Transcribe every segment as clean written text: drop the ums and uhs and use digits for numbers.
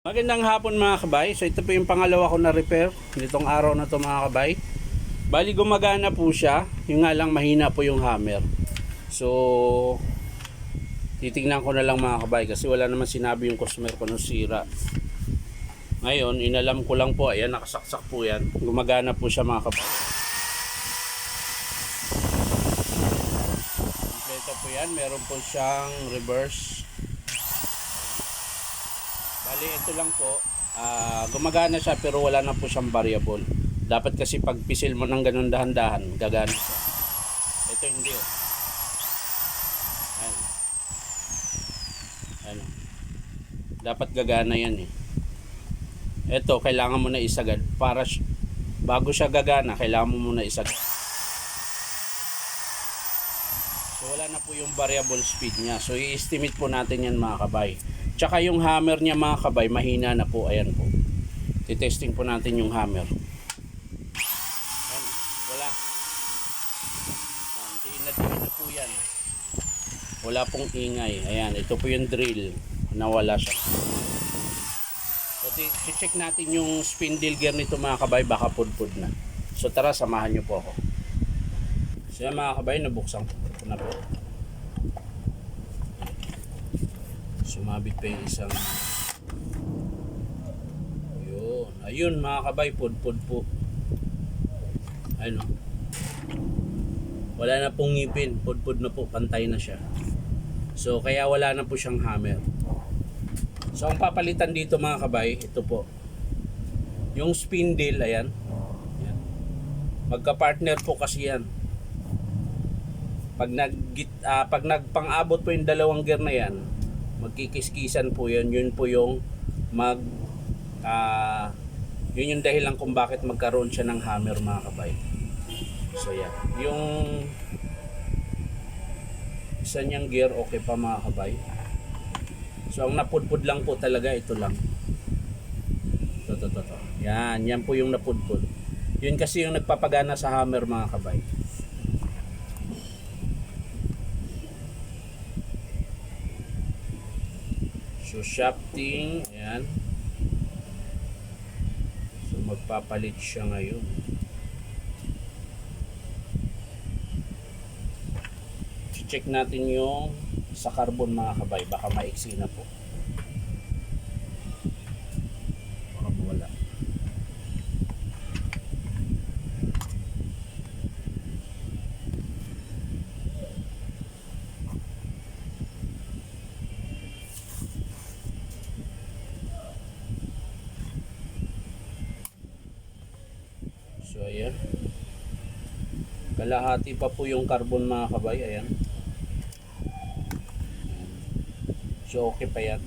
Magandang hapon mga kabay. So ito po yung pangalawa ko na repair nitong araw na to mga kabay. Bali gumagana po siya, yung nga lang mahina po yung hammer. So titingnan ko na lang mga kabay kasi wala naman sinabi yung customer ko nung sira. Ngayon inalam ko lang po, ayan nakasaksak po yan. Gumagana po siya mga kabay. Kompleto po yan, meron po siyang reverse. Bali ito lang po, gumagana siya pero wala na po siyang variable. Dapat kasi pag pisil mo ng ganun dahan-dahan, gagana siya. Ito hindi oh. Ayan. Ayan. Dapat gagana yan eh. Ito, kailangan mo na isagad. Bago siya gagana, kailangan mo muna isagad. So wala na po yung variable speed niya. So i-estimate po natin yan mga kabay. Tsaka yung hammer niya mga kabay, mahina na po. Ayan po. Titesting po natin yung hammer. Ayan, wala. Ayan, diin na po yan. Wala pong ingay. Ayan, ito po yung drill. Nawala siya. So, check natin yung spindle gear nito mga kabay. Baka pudpud na. So, tara, samahan nyo po ako. So, yan mga kabay, nabuksan ko na po. Sumabit pa yung isang ayun mga kabay, pudpud po. Ayun o. Wala na pong ngipin, pudpud na po, pantay na siya. So kaya wala na po siyang hammer. So ang papalitan dito mga kabay, ito po yung spindle, ayan. Magka-partner po kasi yan. Pag nagpang-abot po yung dalawang gear na yan, magkikiskisan po yan. Yun po yung yun yung dahilan kung bakit magkaroon siya ng hammer mga kabay. So yan, yung isa niyang gear okay pa mga kabay. So ang napudpud lang po talaga ito lang. To. Yan po yung napudpud. Yun kasi yung nagpapagana sa hammer mga kabay. So shafting, ayan. So magpapalit siya ngayon. Check natin yung sa carbon mga kabay, baka maiksi na po. Baka mawala. So ayan, kalahati pa po yung carbon mga kabay. Ayan, so okay pa yan,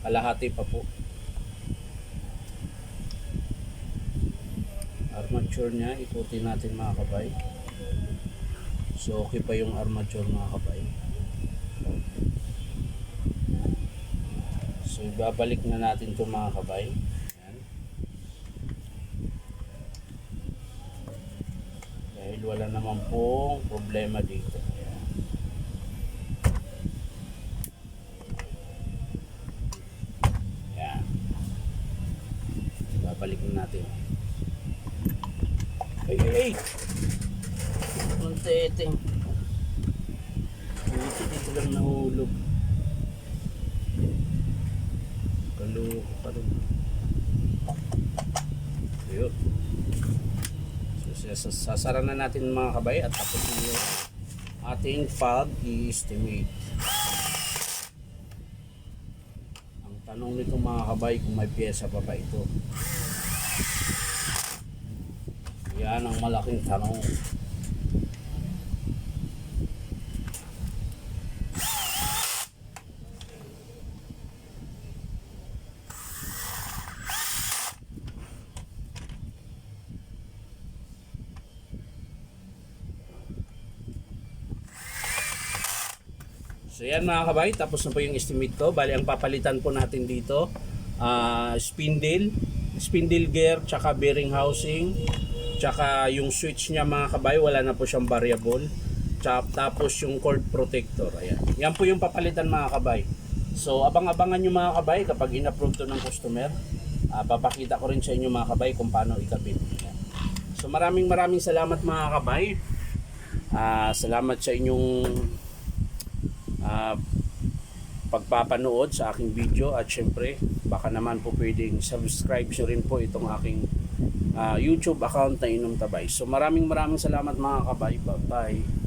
kalahati pa po. Armature niya, ikutin natin mga kabay. So okay pa yung armature mga kabay. So ibabalik na natin ito mga kabay. Dahil wala naman pong problema dito. Ayan. Ayan. Babalik natin. Ay! Ang teteng. Dito lang nahulog. Kaloko pa rin. Ayun. Sasara na natin mga kabay at tapos na yung ating pag-i-estimate. Ang tanong nito mga kabay, kung may pyesa pa ba ito? Yan ang malaking tanong. So yan mga kabay, tapos na po yung estimate ko. Bali ang papalitan po natin dito, spindle gear, tsaka bearing housing, tsaka yung switch niya mga kabay, wala na po siyang variable. Tapos yung cord protector, ayan. Yan po yung papalitan mga kabay. So abang-abangan nyo mga kabay kapag in-approve to ng customer. Papakita ko rin sa inyo mga kabay kung paano ikabit. So maraming salamat mga kabay. Salamat sa inyong pagpapanood sa aking video, at syempre baka naman po pwedeng subscribe nyo rin po itong aking YouTube account na Inom Tabay. So maraming salamat mga kabay. Bye bye.